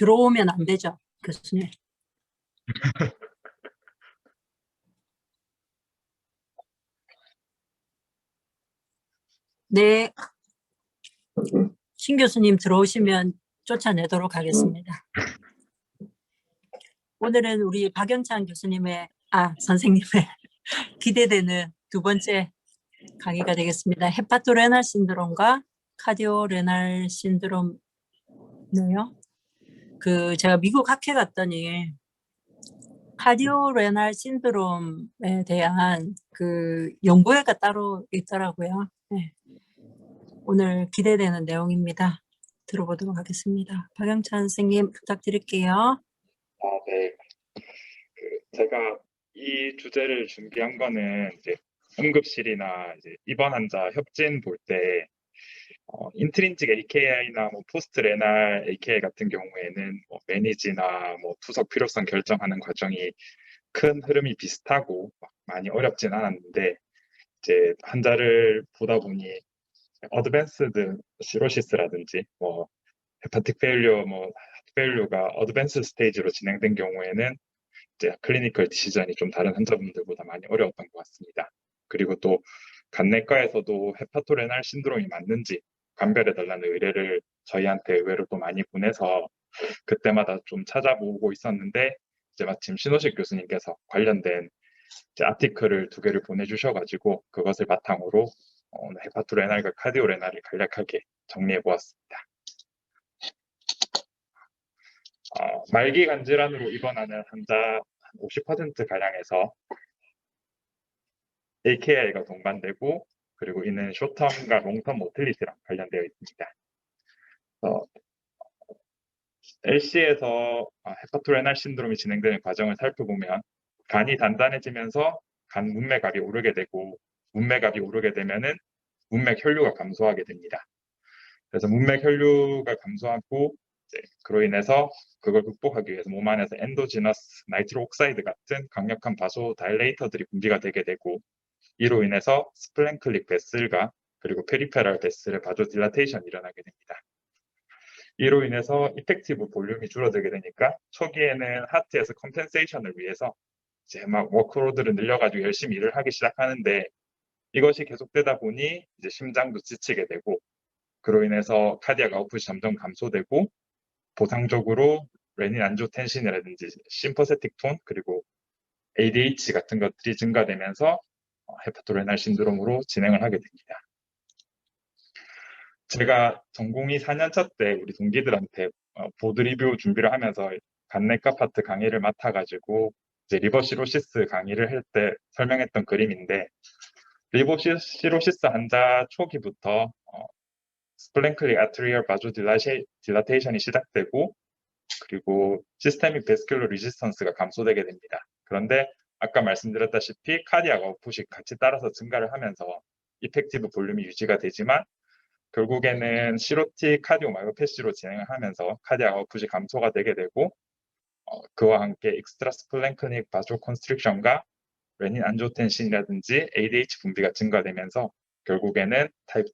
들어오면 안 되죠, 교수님. 네, 신 교수님 들어오시면 쫓아내도록 하겠습니다. 오늘은 우리 박영찬 교수님의, 선생님의 기대되는 두 번째 강의가 되겠습니다. 헤파토레날 신드롬과 카디오레날 신드롬이요. 제가 미국 학회 갔더니 카디오레날 신드롬에 대한 연구회가 따로 있더라고요. 네. 오늘 기대되는 내용입니다. 들어보도록 하겠습니다. 박영찬 선생님 부탁드릴게요. 네. 제가 이 주제를 준비한 거는 이제 응급실이나 이제 입원 환자 협진 볼 때 인트린직 AKI나 포스트 레날 AKI 같은 경우에는 매니지나 투석 필요성 결정하는 과정이 큰 흐름이 비슷하고 많이 어렵진 않았는데 이제 환자를 보다 보니 어드밴스드 시로시스라든지 헤파틱 페일리어, 하트 페일리어가 어드밴스 스테이지로 진행된 경우에는 이제 클리니컬 디시전이 좀 다른 환자분들보다 많이 어려웠던 것 같습니다. 그리고 또 간내과에서도 헤파토레날 신드롬이 맞는지 감별해달라는 의뢰를 저희한테 의외로 또 많이 보내서 그때마다 좀 찾아보고 있었는데 이제 마침 신호식 교수님께서 관련된 이제 아티클을 2개를 보내주셔가지고 그것을 바탕으로 헤파토레날과 카디오레날을 간략하게 정리해보았습니다. 말기 간질환으로 입원하는 환자 50%가량에서 AKI가 동반되고 그리고 이는 쇼텀과 롱텀 모틸리티랑 관련되어 있습니다. LC에서 헤파토레날 신드롬이 진행되는 과정을 살펴보면 간이 단단해지면서 간 문맥압이 오르게 되고 문맥압이 오르게 되면은 문맥 혈류가 감소하게 됩니다. 그래서 문맥 혈류가 감소하고 그로 인해서 그걸 극복하기 위해서 몸 안에서 엔도지너스 나이트로 옥사이드 같은 강력한 바소 다일레이터들이 분비가 되게 되고 이로 인해서 스플랭클릭 베슬과 그리고 페리페랄 베슬의 바조 딜라테이션이 일어나게 됩니다. 이로 인해서 이펙티브 볼륨이 줄어들게 되니까 초기에는 하트에서 컴펜세이션을 위해서 이제 막 워크로드를 늘려가지고 열심히 일을 하기 시작하는데 이것이 계속되다 보니 이제 심장도 지치게 되고 그로 인해서 카디악 아웃풋이 점점 감소되고 보상적으로 레닌 안지오텐신이라든지 심퍼세틱 톤 그리고 ADH 같은 것들이 증가되면서 헤파토레날 신드롬으로 진행을 하게 됩니다. 제가 전공의 4년차 때 우리 동기들한테 보드 리뷰 준비를 하면서 간내과 파트 강의를 맡아가지고 이제 리버시로시스 강의를 할 때 설명했던 그림인데 리버시로시스 환자 초기부터 스플랭클릭 아트리얼 바조 딜라테이션이 시작되고 그리고 시스테믹 베스큘러 리지스턴스가 감소되게 됩니다. 그런데 아까 말씀드렸다시피 카디악 아웃풋이 같이 따라서 증가를 하면서 이펙티브 볼륨이 유지가 되지만 결국에는 시로틱 카디오마이오패시로 진행을 하면서 카디악 아웃풋이 감소가 되게 되고 그와 함께 익스트라 스플랭크닉 바조 컨스트릭션과 레닌 안지오텐신이라든지 ADH 분비가 증가되면서 결국에는 타입 2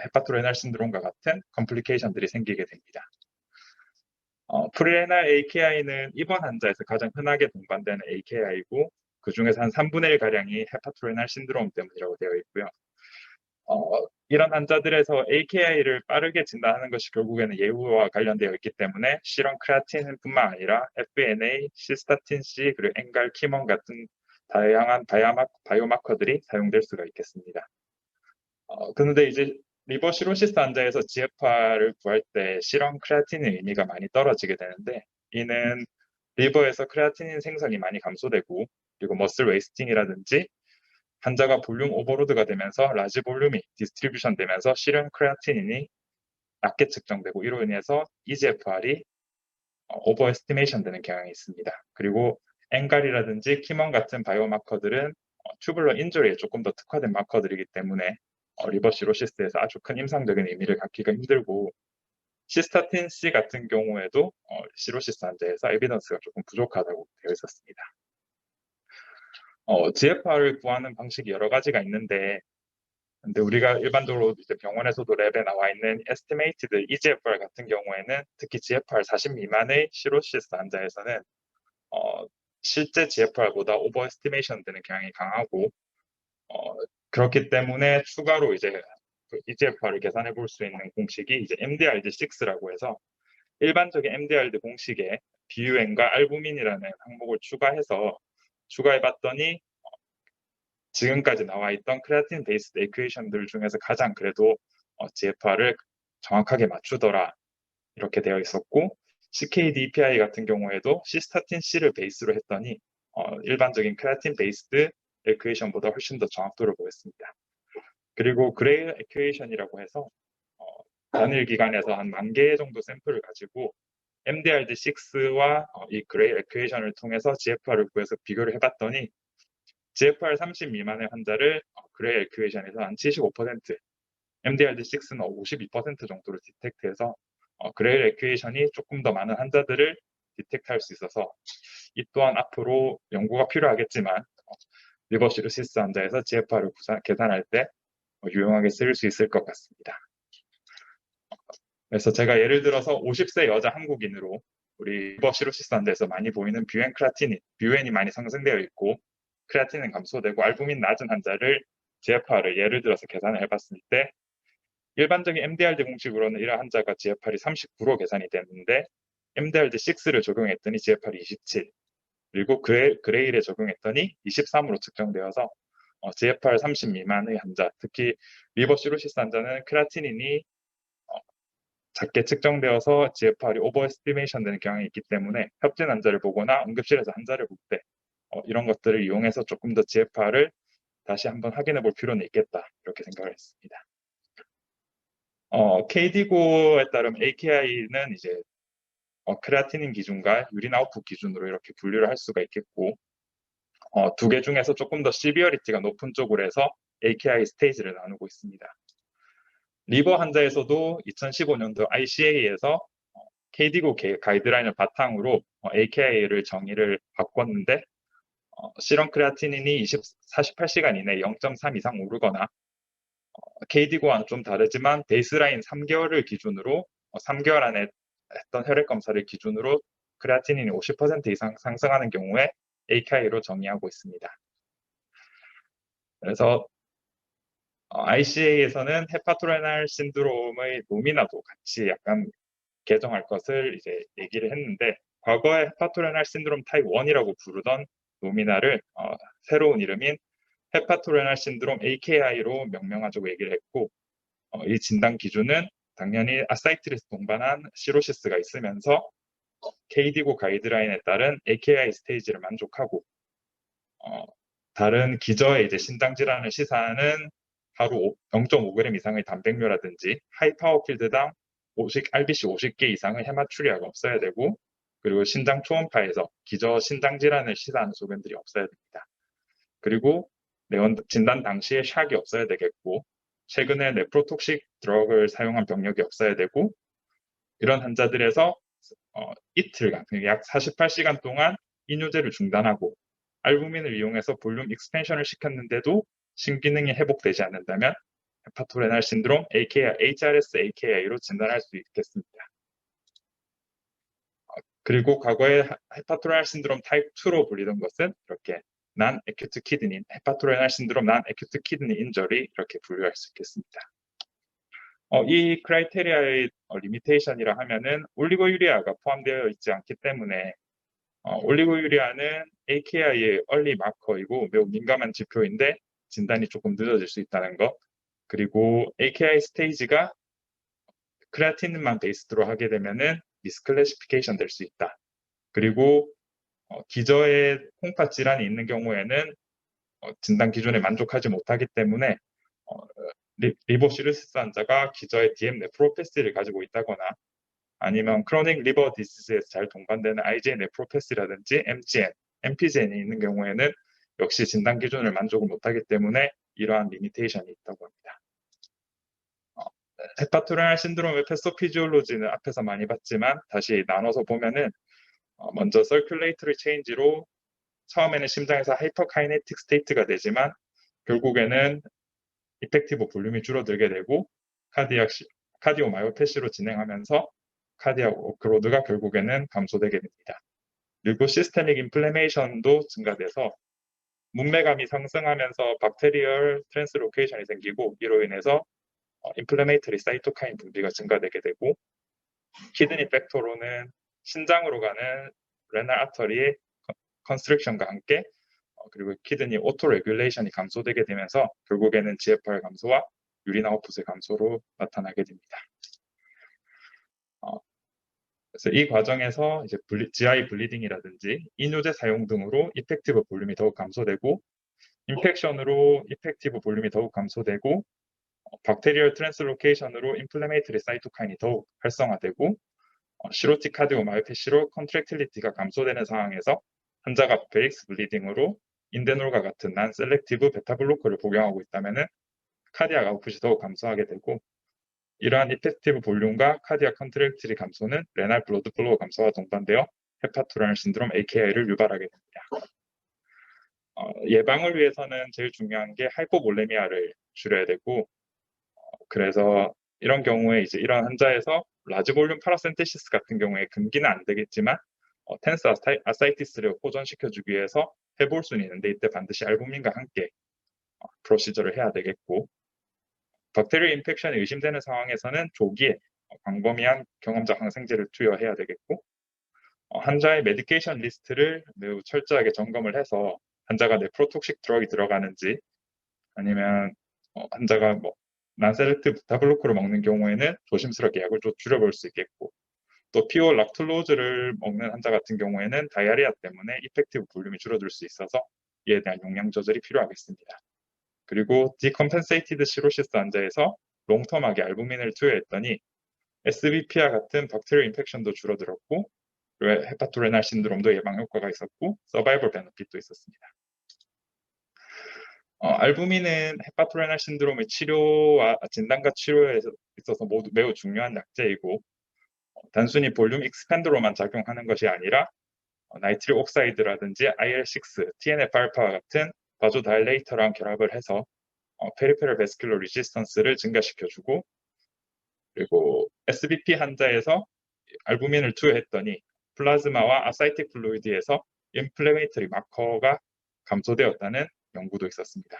헤파토레날 신드롬과 같은 컴플리케이션들이 생기게 됩니다. 프리레날 AKI는 입원 환자에서 가장 흔하게 동반되는 AKI이고 그 중에서 한 3분의 1가량이 헤파토레날 신드롬 때문이라고 되어 있고요. 이런 환자들에서 AKI를 빠르게 진단하는 것이 결국에는 예후와 관련되어 있기 때문에 실험 크레아틴뿐만 아니라 FNA, 시스타틴C, 그리고 엔갈, 키몬 같은 다양한 바이오마커들이 사용될 수가 있겠습니다. 그런데 이제 리버시로시스 환자에서 GFR을 구할 때 실험 크레아틴의 의미가 많이 떨어지게 되는데 이는 리버에서 크레아틴인 생성이 많이 감소되고 그리고 머슬 웨이스팅이라든지 환자가 볼륨 오버로드가 되면서 라지 볼륨이 디스트리뷰션 되면서 실험 크레아틴인이 낮게 측정되고 이로 인해서 EGFR이 오버 에스티메이션 되는 경향이 있습니다. 그리고 엔갈이라든지 키몬 같은 바이오마커들은 튜블러 인저리에 조금 더 특화된 마커들이기 때문에 리버시로시스에서 아주 큰 임상적인 의미를 갖기가 힘들고 시스타틴 C 같은 경우에도 시로시스 환자에서 에비던스가 조금 부족하다고 되어 있었습니다. GFR을 구하는 방식이 여러 가지가 있는데 근데 우리가 일반적으로 이제 병원에서도 랩에 나와 있는 estimated eGFR 같은 경우에는 특히 GFR 40 미만의 시로시스 환자에서는 실제 GFR보다 오버에스티메이션 되는 경향이 강하고 그렇기 때문에 추가로 이제 그 eGFR을 계산해 볼 수 있는 공식이 이제 MDRD6라고 해서 일반적인 MDRD 공식에 BUN과 알부민이라는 항목을 추가해 봤더니 지금까지 나와 있던 크레아틴 베이스드 에퀘이션들 중에서 가장 그래도 GFR을 정확하게 맞추더라 이렇게 되어 있었고, CKD-EPI 같은 경우에도 시스타틴 C를 베이스로 했더니 일반적인 크레아틴 베이스드 에퀘이션보다 훨씬 더 정확도를 보였습니다. 그리고 그레이 에퀘이션이라고 해서 단일 기간에서 한 10,000개 정도 샘플을 가지고 MDRD6와 이 그레이 에퀘이션을 통해서 GFR을 구해서 비교를 해봤더니 GFR 30 미만의 환자를 그레이 에퀘이션에서 한 75%, MDRD6는 52% 정도로 디텍트해서 그레이 에퀘이션이 조금 더 많은 환자들을 디텍트할 수 있어서 이 또한 앞으로 연구가 필요하겠지만 리버 시로시스 환자에서 GFR을 계산할 때 유용하게 쓰일 수 있을 것 같습니다. 그래서 제가 예를 들어서 50세 여자 한국인으로 우리 리버 시로시스 환자에서 많이 보이는 뷰엔 크라티닌, 뷰엔이 많이 상승되어 있고 크레아틴은 감소되고 알부민 낮은 환자를 GFR을 예를 들어서 계산을 해봤을 때 일반적인 MDRD 공식으로는 이런 환자가 GFR이 39로 계산이 됐는데 MDRD6를 적용했더니 GFR이 27, 그리고 그레일에 적용했더니 23으로 측정되어서 GFR 30 미만의 환자, 특히 리버 시로시스 환자는 크레아티닌이 작게 측정되어서 GFR이 오버에스티메이션 되는 경향이 있기 때문에 협진 환자를 보거나 응급실에서 환자를 볼 때 이런 것들을 이용해서 조금 더 GFR을 다시 한번 확인해 볼 필요는 있겠다 이렇게 생각을 했습니다. KDIGO에 따른 AKI는 이제 크레아티닌 기준과 유린 아웃풋 기준으로 이렇게 분류를 할 수가 있겠고 두 개 중에서 조금 더 시비어리티가 높은 쪽으로 해서 AKI 스테이지를 나누고 있습니다. 리버 환자에서도 2015년도 ICA에서 KDIGO 가이드라인을 바탕으로 AKI를 정의를 바꿨는데 실험 크레아티닌이 48시간 이내 0.3 이상 오르거나 KDIGO와는 좀 다르지만 베이스라인 3개월을 기준으로 3개월 안에 했던 혈액 검사를 기준으로 크레아티닌이 50% 이상 상승하는 경우에 AKI로 정의하고 있습니다. 그래서 ICA에서는 헤파토레날 신드롬의 노미나도 같이 약간 개정할 것을 이제 얘기를 했는데 과거에 헤파토레날 신드롬 타입 1이라고 부르던 노미나를 새로운 이름인 헤파토레날 신드롬 AKI로 명명하자고 얘기를 했고 이 진단 기준은 당연히 아사이트리스 동반한 시로시스가 있으면서 KDIGO 가이드라인에 따른 AKI 스테이지를 만족하고 다른 기저의 이제 신장 질환을 시사하는 하루 0.5g 이상의 단백뇨라든지 하이파워필드당 RBC 50개 이상의 헤마추리아가 없어야 되고 그리고 신장 초음파에서 기저 신장 질환을 시사하는 소견들이 없어야 됩니다. 그리고 진단 당시에 샥이 없어야 되겠고 최근에 네프로톡식 드럭을 사용한 병력이 없어야 되고 이런 환자들에서 이틀간 약 48시간 동안 이뇨제를 중단하고 알부민을 이용해서 볼륨 익스펜션을 시켰는데도 심기능이 회복되지 않는다면 헤파토레날 신드롬 HRS AKI로 진단할 수 있겠습니다. 그리고 과거에 헤파토레날 신드롬 타입 2로 불리던 것은 이렇게 난 에큐트 키드니, 헤파토레날 신드롬 난 에큐트 키드니 인저리 이렇게 분류할 수 있겠습니다. 이 크라이테리아의 리미테이션이라 하면은 올리고유리아가 포함되어 있지 않기 때문에 올리고유리아는 AKI의 얼리 마커이고 매우 민감한 지표인데 진단이 조금 늦어질 수 있다는 것, 그리고 AKI 스테이지가 크레아틴만 베이스로 하게 되면은 미스클래시피케이션 될 수 있다. 그리고 기저에 콩팥 질환이 있는 경우에는 진단 기준에 만족하지 못하기 때문에 리버 시로시스 환자가 기저에 DM 네프로패시를 가지고 있다거나 아니면 크로닉 리버 디시즈에서 잘 동반되는 IgA 네프로패시라든지 MGN, MPGN이 있는 경우에는 역시 진단 기준을 만족을 못하기 때문에 이러한 리미테이션이 있다고 합니다. 헤파토레날 신드롬의 패소피지올로지는 앞에서 많이 봤지만 다시 나눠서 보면은 먼저 서큘레이터리 체인지로 처음에는 심장에서 하이퍼카이네틱 스테이트가 되지만 결국에는 이펙티브 볼륨이 줄어들게 되고 카디오마이오패시로 진행하면서 카디악 워크로드가 결국에는 감소되게 됩니다. 그리고 시스테믹 인플레메이션도 증가돼서 문매감이 상승하면서 박테리얼 트랜스로케이션이 생기고 이로 인해서 인플레메이터리 사이토카인 분비가 증가되게 되고 키드니 팩터로는 신장으로 가는 레날 아터리의 컨스트럭션과 함께 그리고 키드니 오토 레귤레이션이 감소되게 되면서 결국에는 GFR 감소와 유린 아웃풋의 감소로 나타나게 됩니다. 그래서 이 과정에서 이제 GI 블리딩이라든지 이뇨제 사용 등으로 이펙티브 볼륨이 더욱 감소되고 인펙션으로 이펙티브 볼륨이 더욱 감소되고 박테리얼 트랜스로케이션으로 인플레메이터리 사이토카인이 더욱 활성화되고 시로틱 카디오마이오패시로 컨트랙틸리티가 감소되는 상황에서 환자가 베릭스 블리딩으로 인데놀과 같은 난 셀렉티브 베타 블로커를 복용하고 있다면 카디악 아웃풋이 더욱 감소하게 되고 이러한 이펙티브 볼륨과 카디악 컨트랙틸리 감소는 레날 블러드 플로우 감소와 동반되어 헤파토레날 신드롬 AKI를 유발하게 됩니다. 예방을 위해서는 제일 중요한 게 하이포볼레미아를 줄여야 되고 그래서 이런 경우에 이제 이런 환자에서 라지 볼륨 파라센테시스 같은 경우에 금기는 안 되겠지만 텐스 아사이티스를 호전시켜주기 위해서 해볼 수는 있는데 이때 반드시 알부민과 함께 프로시저를 해야 되겠고 박테리얼 인펙션이 의심되는 상황에서는 조기에 광범위한 경험적 항생제를 투여해야 되겠고 환자의 메디케이션 리스트를 매우 철저하게 점검을 해서 환자가 네프로톡식 드럭이 들어가는지 아니면 환자가 난셀렉티브 베타 블로커를 먹는 경우에는 조심스럽게 약을 좀 줄여볼 수 있겠고 또 피오 락툴로즈를 먹는 환자 같은 경우에는 다이아리아 때문에 이펙티브 볼륨이 줄어들 수 있어서 이에 대한 용량 조절이 필요하겠습니다. 그리고 디컴펜세이티드 시로시스 환자에서 롱텀하게 알부민을 투여했더니 SBP와 같은 박테리얼 인펙션도 줄어들었고 헤파토레날 신드롬도 예방 효과가 있었고 서바이벌 베너핏도 있었습니다. 알부민은 헤파토레날 신드롬의 치료와 진단과 치료에 있어서 모두 매우 중요한 약제이고 단순히 볼륨 익스팬더로만 작용하는 것이 아니라 나이트릴 옥사이드라든지 IL-6, TNF-알파와 같은 바조다일레이터랑 결합을 해서 페리페럴 베스큘러 리지스턴스를 증가시켜주고 그리고 SBP 환자에서 알부민을 투여했더니 플라즈마와 아사이틱 플루이드에서 인플레메이터리 마커가 감소되었다는 연구도 있었습니다.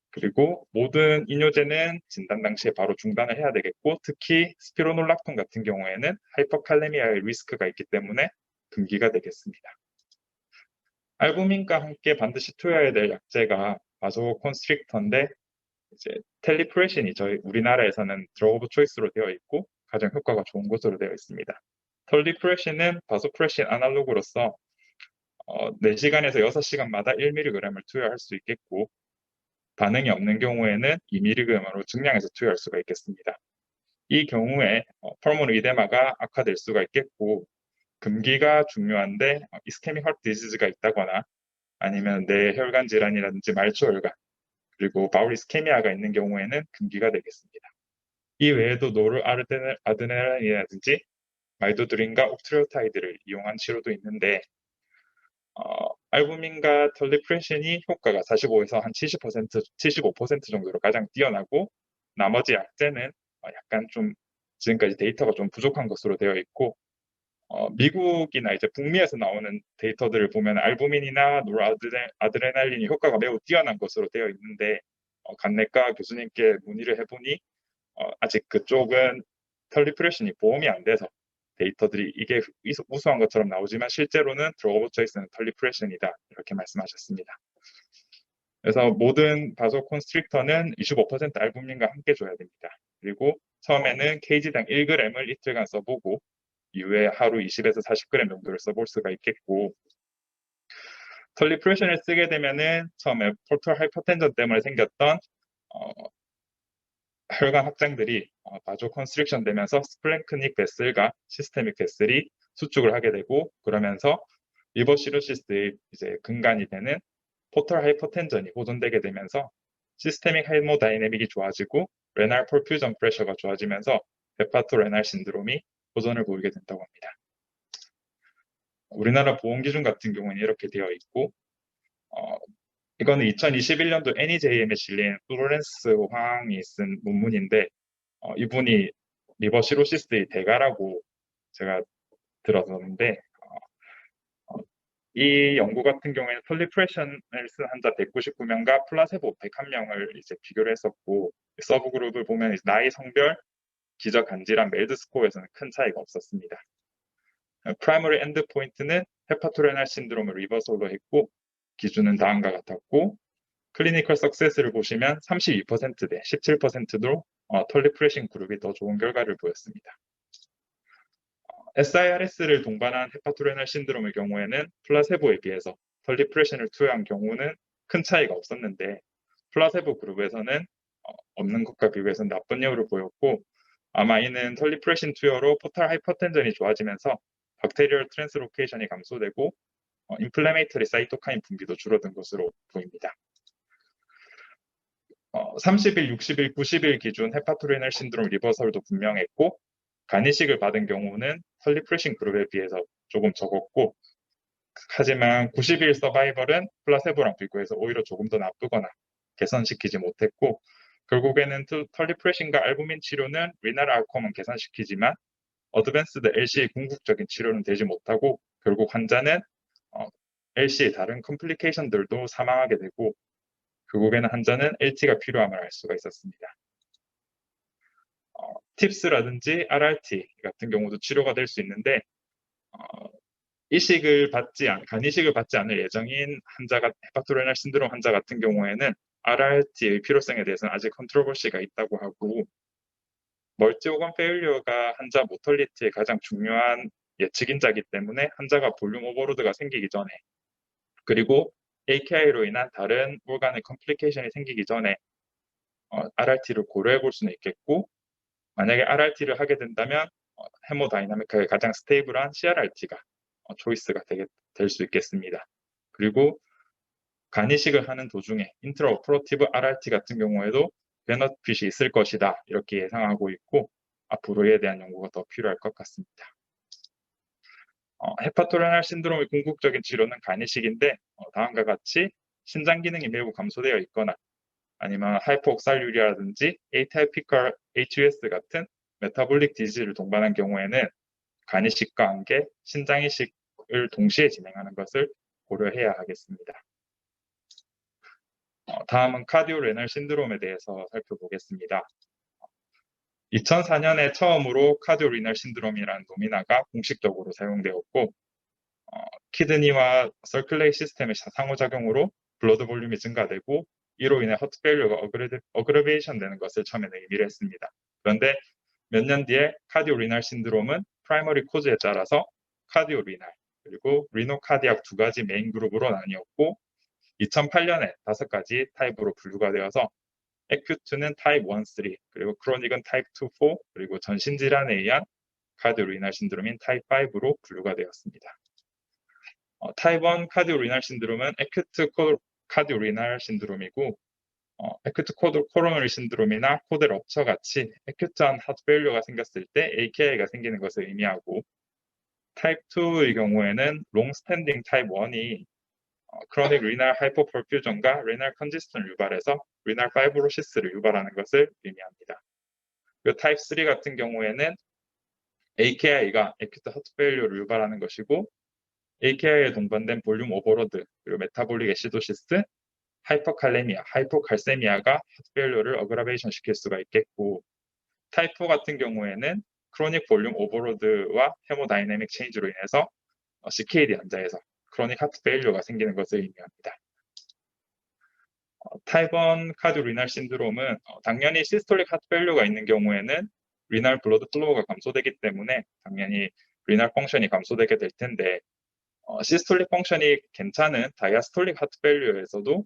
그리고 모든 이뇨제는 진단 당시에 바로 중단을 해야 되겠고 특히 스피로놀락톤 같은 경우에는 하이퍼칼레미아의 리스크가 있기 때문에 금기가 되겠습니다. 알부민과 함께 반드시 투여해야 될 약제가 바소콘스트릭터인데 이제 텔리프레신이 저희 우리나라에서는 드러그 오브 초이스로 되어 있고 가장 효과가 좋은 것으로 되어 있습니다. 텔리프레신은 바소프레신 아날로그로서 4시간에서 6시간마다 1mg을 투여할 수 있겠고 반응이 없는 경우에는 2mg으로 증량해서 투여할 수가 있겠습니다. 이 경우에 펄모너 이데마가 악화될 수가 있겠고 금기가 중요한데 이스케믹 하트 디지즈가 있다거나 아니면 뇌혈관 질환이라든지 말초혈관 그리고 바울 이스케미아가 있는 경우에는 금기가 되겠습니다. 이 외에도 노르아드레날린이라든지 마이도드린과 옥트리오타이드를 이용한 치료도 있는데 알부민과 털리프레신이 효과가 45에서 한 70%, 75% 정도로 가장 뛰어나고 나머지 약제는 약간 좀 지금까지 데이터가 좀 부족한 것으로 되어 있고 미국이나 이제 북미에서 나오는 데이터들을 보면 알부민이나 노르아드레날린이 효과가 매우 뛰어난 것으로 되어 있는데 간내과 교수님께 문의를 해보니 아직 그쪽은 털리프레신이 보험이 안 돼서 데이터들이 이게 우수한 것처럼 나오지만 실제로는 드러그 오브 초이스는 털리프레신이다 이렇게 말씀하셨습니다. 그래서 모든 바소콘스트릭터는 25% 알부민과 함께 줘야 됩니다. 그리고 처음에는 kg당 1g을 이틀간 써보고 이후에 하루 20에서 40g 정도를 써볼 수가 있겠고 털리프레신을 쓰게 되면은 처음에 포털 하이퍼텐전 때문에 생겼던 혈관 확장들이 바조 컨스트릭션 되면서 스플랭크닉 베슬과 시스테믹 베슬이 수축을 하게 되고 그러면서 리버시로시스의 이제 근간이 되는 포털 하이퍼텐전이 보존되게 되면서 시스테믹 하이모다이내믹이 좋아지고 레날 퍼퓨전 프레셔가 좋아지면서 헤파토레날 신드롬이 보존을 보이게 된다고 합니다. 우리나라 보험 기준 같은 경우는 이렇게 되어 있고 이거는 2021년도 NEJM에 실린 플로렌스 황이 쓴 논문인데 이분이 리버 시로시스의 대가라고 제가 들었었는데 이 연구 같은 경우에는 폴리프레션을 쓴 환자 199명과 플라세보 101명을 이제 비교를 했었고 서브그룹을 보면 나이, 성별, 기저간 질환, 멜드 스코어에서는 큰 차이가 없었습니다. 프라이머리 엔드 포인트는 헤파토레날 신드롬을 리버설로 했고 기준은 다음과 같았고 클리니컬 석세스를 보시면 32%대 17%도 털리프레신 그룹이 더 좋은 결과를 보였습니다. SIRS를 동반한 헤파토레날 신드롬의 경우에는 플라세보에 비해서 털리프레신을 투여한 경우는 큰 차이가 없었는데 플라세보 그룹에서는 없는 것과 비교해서 나쁜 여우를 보였고 아마 이는 털리프레신 투여로 포탈 하이퍼텐전이 좋아지면서 박테리얼 트랜스로케이션이 감소되고 인플레메이터리 사이토카인 분비도 줄어든 것으로 보입니다. 30일, 60일, 90일 기준 헤파토레날 신드롬 리버설도 분명했고 간이식을 받은 경우는 털리프레신 그룹에 비해서 조금 적었고 하지만 90일 서바이벌은 플라세보랑 비교해서 오히려 조금 더 나쁘거나 개선시키지 못했고 결국에는 털리프레신과 알부민 치료는 리날 아웃컴은 개선시키지만 어드밴스드 LC의 궁극적인 치료는 되지 못하고 결국 환자는 LC의 다른 컴플리케이션들도 사망하게 되고 결국에는 환자는 LT가 필요함을 알 수가 있었습니다. 팁스라든지 RRT 같은 경우도 치료가 될 수 있는데 간이식을 받지 않을 예정인 환자가 헤파토레날 신드롬 환자 같은 경우에는 RRT의 필요성에 대해서는 아직 컨트로버시가 있다고 하고 멀티오건 페일리어가 환자 모털리티의 가장 중요한 예측인자이기 때문에 환자가 볼륨 오버로드가 생기기 전에 그리고 AKI로 인한 다른 organ의 컴플리케이션이 생기기 전에 RRT를 고려해 볼 수는 있겠고 만약에 RRT를 하게 된다면 헤모다이나믹하게 가장 스테이블한 CRRT가 초이스가 될 수 있겠습니다. 그리고 간이식을 하는 도중에 인트라오퍼러티브 RRT 같은 경우에도 베너핏이 있을 것이다 이렇게 예상하고 있고 앞으로 이에 대한 연구가 더 필요할 것 같습니다. 헤파토레날 신드롬의 궁극적인 치료는 간이식인데 다음과 같이 신장 기능이 매우 감소되어 있거나 아니면 하이포옥살유리아라든지 에이타이피컬 HUS 같은 메타볼릭 디지즈를 동반한 경우에는 간이식과 함께 신장이식을 동시에 진행하는 것을 고려해야 하겠습니다. 다음은 카디오레날 신드롬에 대해서 살펴보겠습니다. 2004년에 처음으로 카디오리날 신드롬이라는 노미나가 공식적으로 사용되었고 키드니와 서큘레이 시스템의 상호작용으로 블러드 볼륨이 증가되고 이로 인해 허트 페일리어가 어그레베이션 되는 것을 처음에는 의미를 했습니다. 그런데 몇 년 뒤에 카디오리날 신드롬은 프라이머리 코즈에 따라서 카디오리날 그리고 리노카디악 두 가지 메인 그룹으로 나뉘었고 2008년에 5가지 타입으로 분류가 되어서 에큐트는 타입 1, 3, 그리고 크로닉은 타입 2, 4, 그리고 전신질환에 의한 카디오리날 신드롬인 타입 5로 분류가 되었습니다. 타입 1 카디오리날 신드롬은 에큐트 카디오리날 신드롬이고 에큐트 코로너리 신드롬이나 코드 럽처 같이 에큐트한 하트 페일리어가 생겼을 때 AKI가 생기는 것을 의미하고 타입 2의 경우에는 롱 스탠딩 타입 1이 크로닉 리날 하이포퍼퓨전과 리날 컨지스턴을 유발해서 리날 파이브로시스를 유발하는 것을 의미합니다. 그 타입 3 같은 경우에는 AKI가 에큐트 하트 페일리어를 유발하는 것이고 AKI에 동반된 볼륨 오버로드 그리고 메타볼릭 애시도시스 하이퍼칼레미아, 하이포칼세미아가 하트 페일리어를 어그라베이션 시킬 수가 있겠고 타입 4 같은 경우에는 크로닉 볼륨 오버로드와 헤모다이내믹 체인지로 인해서 CKD 환자에서 크로닉 하트 페일리어가 생기는 것을 의미합니다. 타입 1 카디오리날 신드롬은 당연히 시스톨릭 하트 페일리어가 있는 경우에는 리날 블러드 플로우가 감소되기 때문에 당연히 리날 펑션이 감소되게 될 텐데 시스톨릭 펑션이 괜찮은 다이아스톨릭 하트 페일리어에서도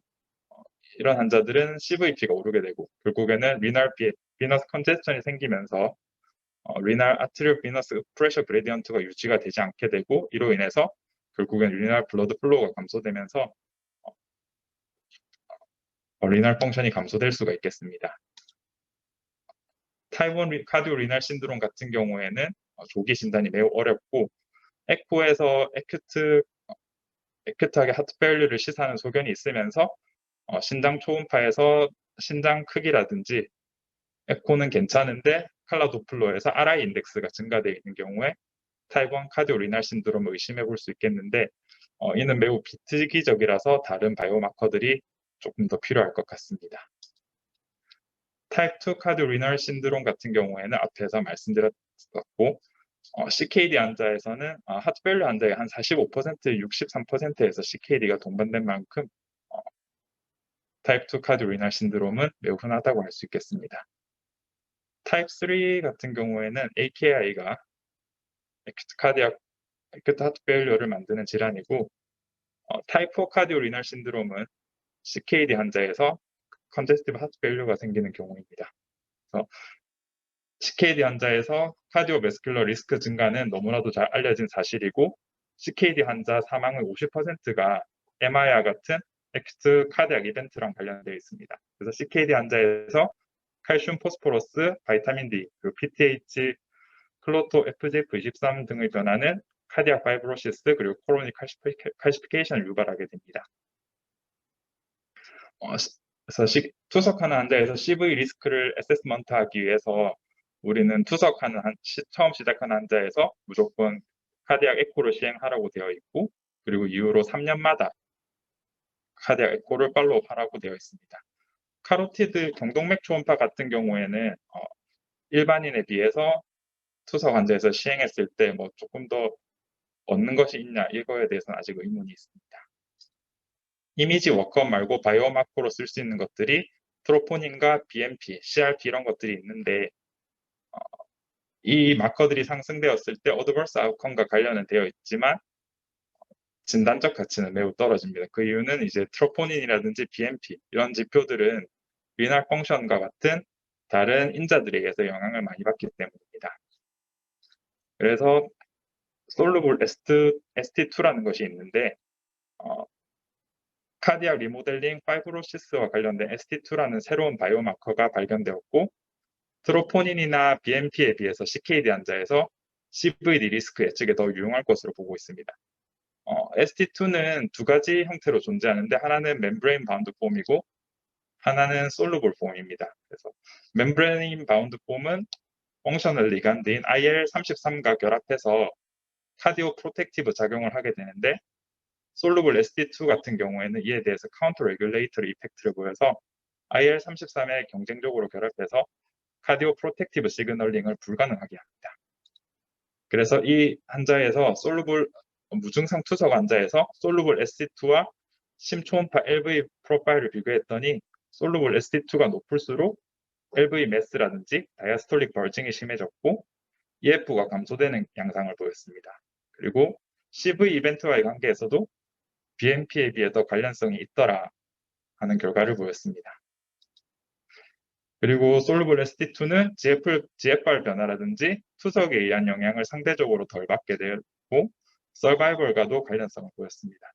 이런 환자들은 CVP가 오르게 되고 결국에는 리날 비너스 컨제스션이 생기면서 리날 아트리얼 비너스 프레셔 그레디언트가 유지가 되지 않게 되고 이로 인해서 결국엔 리날 블러드 플로우가 감소되면서 리날 펑션이 감소될 수가 있겠습니다. 타입 1 카디오리날 신드롬 같은 경우에는 조기 진단이 매우 어렵고 에코에서 에큐트하게 하트 페일리어를 시사하는 소견이 있으면서 신장 초음파에서 신장 크기라든지 에코는 괜찮은데 칼라 도플러에서 RI 인덱스가 증가되어 있는 경우에 타입 1 카디오리날 신드롬을 의심해 볼 수 있겠는데 이는 매우 비특이적이라서 다른 바이오마커들이 조금 더 필요할 것 같습니다. 타입 2 카디오리날 신드롬 같은 경우에는 앞에서 말씀드렸고 CKD 환자에서는 하트밸류 환자의 한 45%, 63%에서 CKD가 동반된 만큼 타입 2 카디오리날 신드롬은 매우 흔하다고 할 수 있겠습니다. 타입 3 같은 경우에는 AKI가 에큐트 하트 페일리어를 만드는 질환이고 타입 4 카디오리날 신드롬은 CKD 환자에서 컨제스티브 하트 페일리어가 생기는 경우입니다. 그래서 CKD 환자에서 카디오베스큘러 리스크 증가는 너무나도 잘 알려진 사실이고 CKD 환자 사망의 50%가 MI와 같은 에큐트 카디악 이벤트랑 관련되어 있습니다. 그래서 CKD 환자에서 칼슘, 포스포러스, 바이타민 D, 그리고 PTH, 클로토, FGF23 등의 변화는 카디악 파이브로시스 그리고 코로닉 칼시피케이션을 유발하게 됩니다. 그래서 투석하는 환자에서 CV 리스크를 어세스먼트하기 위해서 우리는 투석하는 처음 시작하는 환자에서 무조건 카디악 에코를 시행하라고 되어 있고 그리고 이후로 3년마다 카디악 에코를 팔로우하라고 되어 있습니다. 카로티드 경동맥 초음파 같은 경우에는 일반인에 비해서 투석 환자에서 시행했을 때 뭐 조금 더 얻는 것이 있냐 이거에 대해서는 아직 의문이 있습니다. 이미지 워크업 말고 바이오마커로 쓸 수 있는 것들이 트로포닌과 BMP, CRP 이런 것들이 있는데 이 마커들이 상승되었을 때 어드버스 아웃컴과 관련은 되어 있지만 진단적 가치는 매우 떨어집니다. 그 이유는 이제 트로포닌이라든지 BMP 이런 지표들은 리날 펑션과 같은 다른 인자들에게서 영향을 많이 받기 때문입니다. 그래서 솔루블 ST2라는 것이 있는데 카디악 리모델링 파이브로시스와 관련된 ST2라는 새로운 바이오마커가 발견되었고 트로포닌이나 BMP에 비해서 CKD 환자에서 CVD 리스크 예측에 더 유용할 것으로 보고 있습니다. ST2는 두 가지 형태로 존재하는데 하나는 멤브레인 바운드 폼이고 하나는 솔루블 폼입니다. 그래서 멤브레인 바운드 폼은 펑셔널 리간드인 IL33과 결합해서 카디오 프로텍티브 작용을 하게 되는데 솔루블 ST2 같은 경우에는 이에 대해서 카운터 레귤레이터리 이펙트를 보여서 IL33에 경쟁적으로 결합해서 카디오 프로텍티브 시그널링을 불가능하게 합니다. 그래서 이 환자에서 솔루블 무증상 투석 환자에서 솔루블 ST2와 심초음파 LV 프로파일을 비교했더니 솔루블 ST2가 높을수록 LV 매스라든지 다이아스톨릭 벌징이 심해졌고 EF가 감소되는 양상을 보였습니다. 그리고 CV 이벤트와의 관계에서도 BMP에 비해 더 관련성이 있더라 하는 결과를 보였습니다. 그리고 솔루블 ST2는 GFR 변화라든지 투석에 의한 영향을 상대적으로 덜 받게 되고 서바이벌과도 관련성을 보였습니다.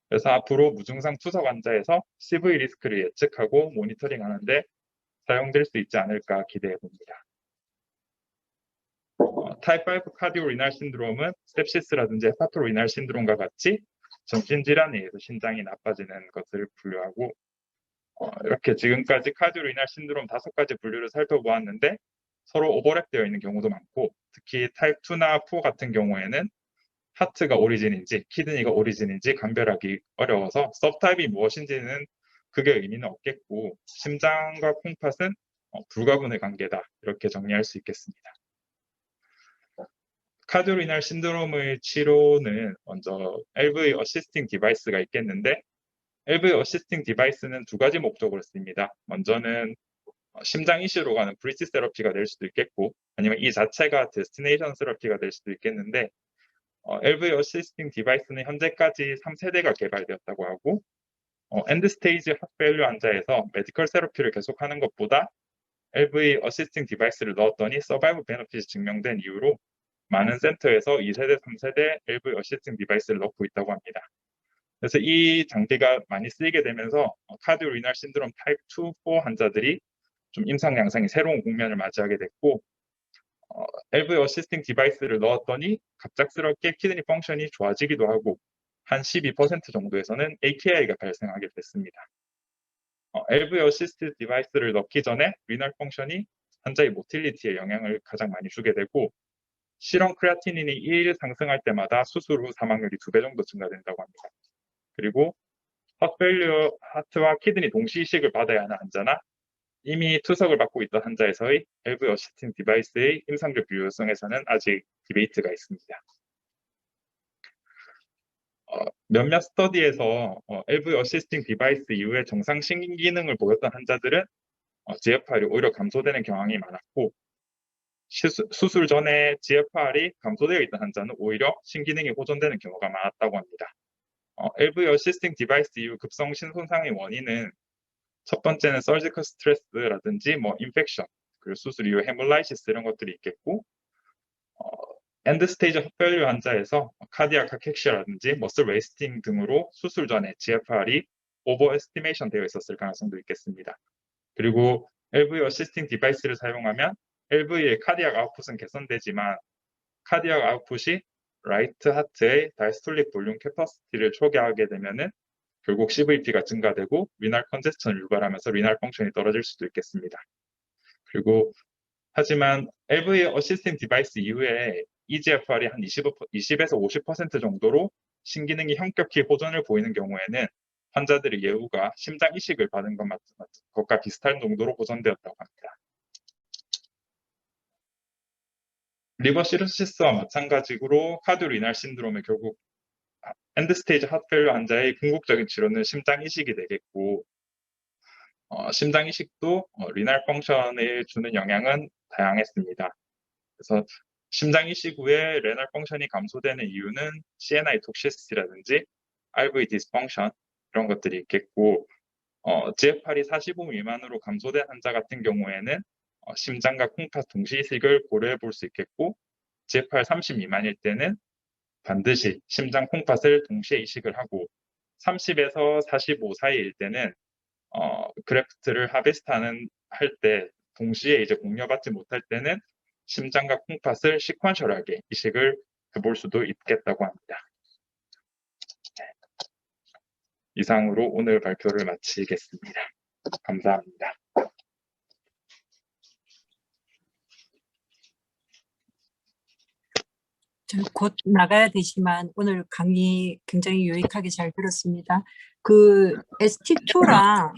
그래서 앞으로 무증상 투석 환자에서 CV 리스크를 예측하고 모니터링하는데 사용될 수 있지 않을까 기대해 봅니다. 타입 5 카디오리날 신드롬은 sepsis라든지 헤파토리날 신드롬과 같이 정신질환에 의해서 신장이 나빠지는 것을 분류하고 이렇게 지금까지 카디오리날 신드롬 5가지 분류를 살펴보았는데 서로 오버랩되어 있는 경우도 많고 특히 타입 2나 4 같은 경우에는 하트가 오리진인지 키드니가 오리진인지 감별하기 어려워서 서브타입이 무엇인지는 크게 의미는 없겠고 심장과 콩팥은 불가분의 관계다 이렇게 정리할 수 있겠습니다. 카디오리날 신드롬의 치료는 먼저 LV 어시스팅 디바이스가 있겠는데 LV 어시스팅 디바이스는 두 가지 목적으로 씁니다. 먼저는 심장 이슈로 가는 브리지 세러피가 될 수도 있겠고 아니면 이 자체가 데스티네이션 세러피가 될 수도 있겠는데 LV 어시스팅 디바이스는 현재까지 3세대가 개발되었다고 하고 엔드 스테이지 핫페일류 환자에서 메디컬 세러피를 계속하는 것보다 LV 어시스팅 디바이스를 넣었더니 서바이브 베너핏이 증명된 이유로 많은 센터에서 2세대, 3세대 LV 어시스팅 디바이스를 넣고 있다고 합니다. 그래서 이 장비가 많이 쓰이게 되면서 카디오리날 신드롬 타입 2, 4 환자들이 좀 임상 양상이 새로운 국면을 맞이하게 됐고 LV 어시스팅 디바이스를 넣었더니 갑작스럽게 키드니 펑션이 좋아지기도 하고 한 12% 정도에서는 AKI가 발생하게 됐습니다. LV 어시스트 디바이스를 넣기 전에 리널 펑션이 환자의 모틸리티에 영향을 가장 많이 주게 되고 실험 크레아티닌이 1일 상승할 때마다 수술 후 사망률이 2배 정도 증가된다고 합니다. 그리고 헛페일리어 하트와 키드니 동시 이식을 받아야 하는 환자나 이미 투석을 받고 있던 환자에서의 LV 어시스팅 디바이스의 임상적 유효성에서는 아직 디베이트가 있습니다. 몇몇 스터디에서 LV 어시스팅 디바이스 이후에 정상 신기능을 보였던 환자들은 GFR이 오히려 감소되는 경향이 많았고 수술 전에 GFR이 감소되어 있던 환자는 오히려 신기능이 보존되는 경우가 많았다고 합니다. LV 어시스팅 디바이스 이후 급성 신손상의 원인은 첫 번째는 서지컬 스트레스라든지 인펙션, 그리고 수술 이후 헤몰라이시스 이런 것들이 있겠고 엔드 스테이지 헛밸류 환자에서 카디악 카캑시라든지 머슬 웨이스팅 등으로 수술 전에 GFR이 오버 에스티메이션 되어 있었을 가능성도 있겠습니다. 그리고 LV 어시스팅 디바이스를 사용하면 LV의 카디악 아웃풋은 개선되지만 카디악 아웃풋이 라이트 하트의 다이스톨릭 볼륨 캐퍼시티를 초기화하게 되면은 결국 CVP가 증가되고 리날 컨제스천을 유발하면서 리날 펑션이 떨어질 수도 있겠습니다. 그리고 하지만 LV 어시스팅 디바이스 이후에 eGFR이 한 20에서 50% 정도로 신기능이 현격히 호전을 보이는 경우에는 환자들의 예후가 심장 이식을 받은 것과 비슷한 정도로 호전되었다고 합니다. 리버 시로시스와 마찬가지로 카디오리날 신드롬의 결국 엔드스테이지 핫페일러 환자의 궁극적인 치료는 심장 이식이 되겠고 심장 이식도 리날 펑션에 주는 영향은 다양했습니다. 그래서 심장 이식 후에 레날 펑션이 감소되는 이유는 CNI 톡시시티라든지 RV 디스펑션 이런 것들이 있겠고 GFR이 45 미만으로 감소된 환자 같은 경우에는 심장과 콩팥 동시 이식을 고려해 볼 수 있겠고 GFR 30 미만일 때는 반드시 심장 콩팥을 동시에 이식을 하고 30에서 45 사이일 때는 그래프트를 하베스트하는 할 때 동시에 이제 공여받지 못할 때는 심장과 콩팥을 시퀀셜하게 이식을 해볼 수도 있겠다고 합니다. 이상으로 오늘 발표를 마치겠습니다. 감사합니다. 곧 나가야 되지만 오늘 강의 굉장히 유익하게 잘 들었습니다. 그 ST2랑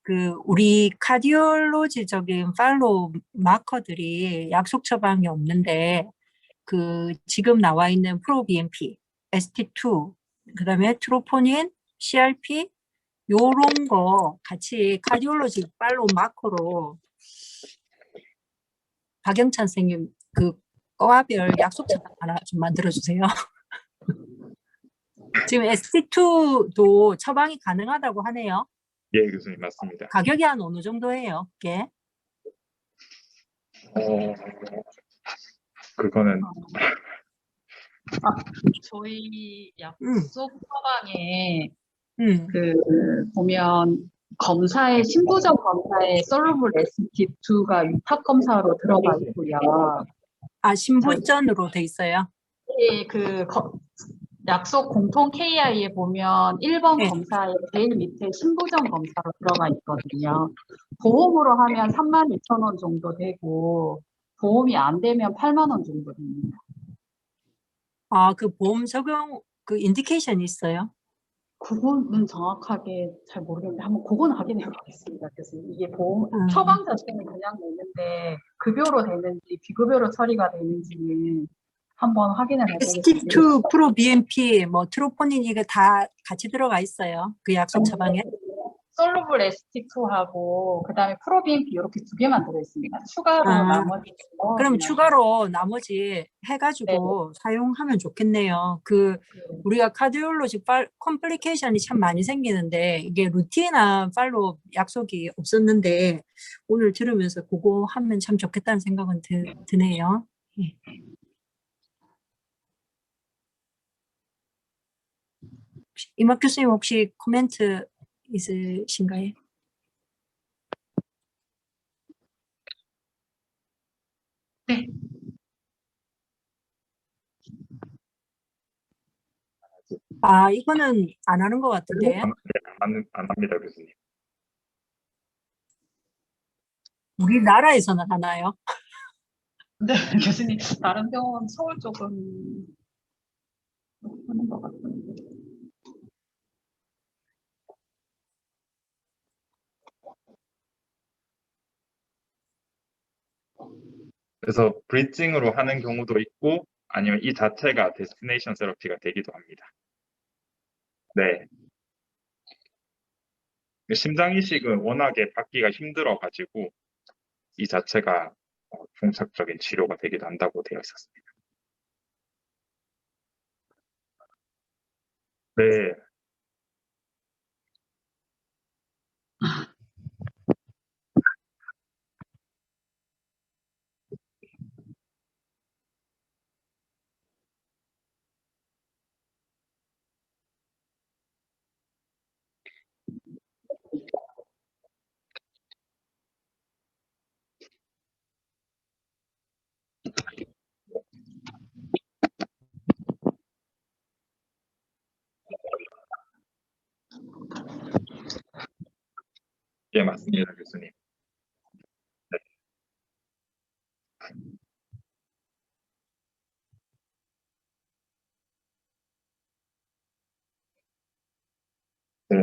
그 우리 카디올로지적인 팔로우 마커들이 약속 처방이 없는데 그 지금 나와 있는 프로BNP, ST2, 그다음에 트로포닌, CRP 요런 거 같이 카디올로지 팔로우 마커로 박영찬 선생님 그 과별 약속 처방 하나 좀 만들어 주세요. 지금 ST2도 처방이 가능하다고 하네요. 예, 교수님 맞습니다. 가격이 한 어느 정도예요? 그게? 그거는 저희 약속 처방에 그 보면 검사의 신부적 검사에 솔루블 ST2가 위탁 검사로 들어가 있고요. 아, 신부전으로 돼 있어요? 네, 약속 공통 KI에 보면 1번 네. 검사에 제일 밑에 신부전 검사로 들어가 있거든요. 보험으로 하면 32,000원 정도 되고 보험이 안 되면 8만 원 정도 됩니다. 아, 그 보험 적용 그 인디케이션이 있어요? 그거는 정확하게 잘 모르겠는데 한번 그건 확인해 보겠습니다. 교수님. 이게 보험 처방 자체는 그냥 내는데 급여로 되는지 비급여로 처리가 되는지는 한번 확인을 해보겠습니다. ST2 프로 BNP 뭐 트로포닌 이게 다 같이 들어가 있어요. 그 약속 처방에? 솔루블 ST2하고 그다음에 프로비엔피 이렇게 두 개만 들어있습니다. 추가로 나머지 그럼 추가로 나머지 해가지고 사용하면 좋겠네요. 그 우리가 카디올로지 컴플리케이션이 참 많이 생기는데 이게 루틴한 팔로우 약속이 없었는데 오늘 들으면서 그거 하면 참 좋겠다는 생각은 드네요. 이막 교수님 혹시 코멘트 있으신가요? 네. 아, 이거는 안 하는 것 같은데요? 안 합니다, 교수님. 우리나라에서는 하나요? 네, 교수님, 다른 병원, 서울 쪽은 하는 것 같은데. 그래서 브리징으로 하는 경우도 있고 아니면 이 자체가 데스티네이션 세러피가 되기도 합니다. 네. 심장 이식은 워낙에 받기가 힘들어가지고 이 자체가 종착적인 치료가 되기도 한다고 되어 있었습니다. 네, 예, 맞습니다, 교수님. 네, 네.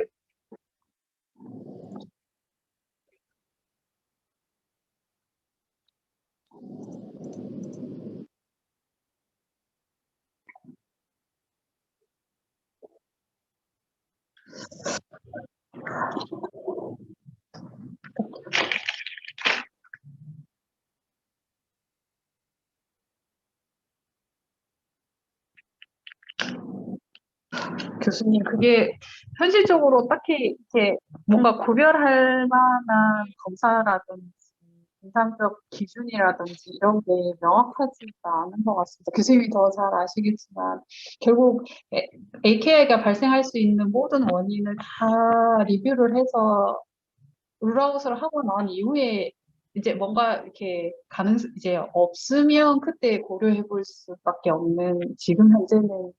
교수님, 그게 현실적으로 딱히 이렇게 뭔가 구별할 만한 검사라든지 임상적 기준이라든지 이런 게 명확하지가 않은 것 같습니다. 교수님이 더 잘 아시겠지만 결국 AKI가 발생할 수 있는 모든 원인을 다 리뷰를 해서 룰아웃을 하고 난 이후에 이제 뭔가 이렇게 이제 없으면 그때 고려해 볼 수밖에 없는 지금 현재는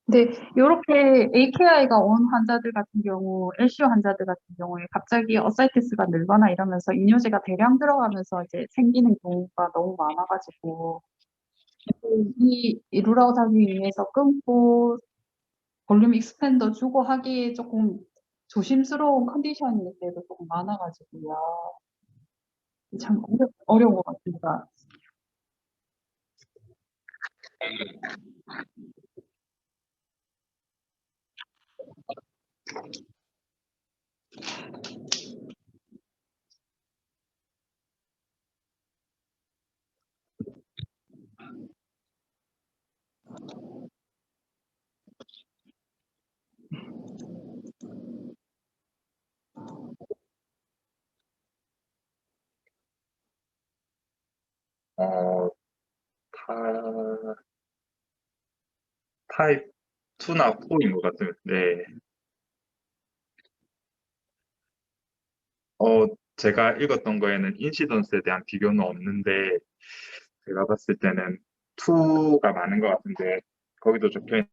근데 이렇게 AKI가 온 환자들 같은 경우, LCO 환자들 같은 경우에 갑자기 어사이티스가 늘거나 이러면서 이뇨제가 대량 들어가면서 이제 생기는 경우가 너무 많아가지고 이 룰아웃 하기 위해서 끊고 볼륨 익스팬더 주고 하기에 조금 조심스러운 컨디션일 때도 조금 많아가지고요. 참 어려운 것 같습니다. 어, 타, 타입 2나 4인 것 같습니다. 네. 어, 제가 읽었던 거에는 인시던스에 대한 비교는 없는데, 제가 봤을 때는 2가 많은 것 같은데, 거기도 적혀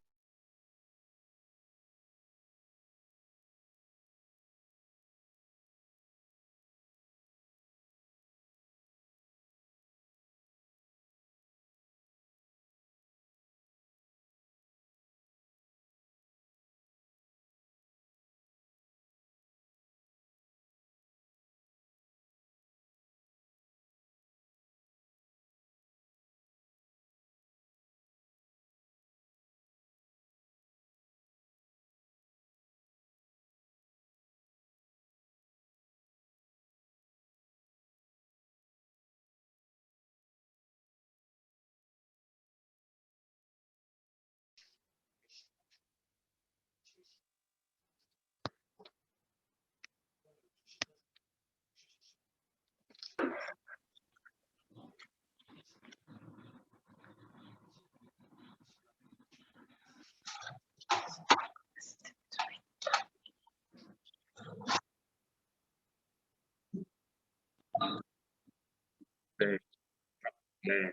네.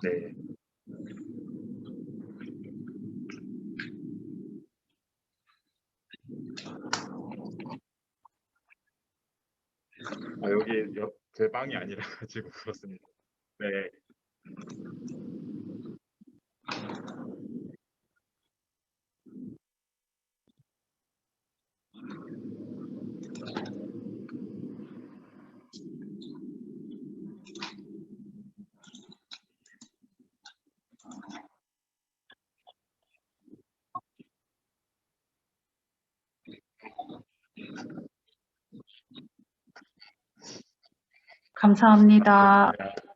네. 여기 제 방이 아니라 가지고 그렇습니다. 네. 감사합니다. 네.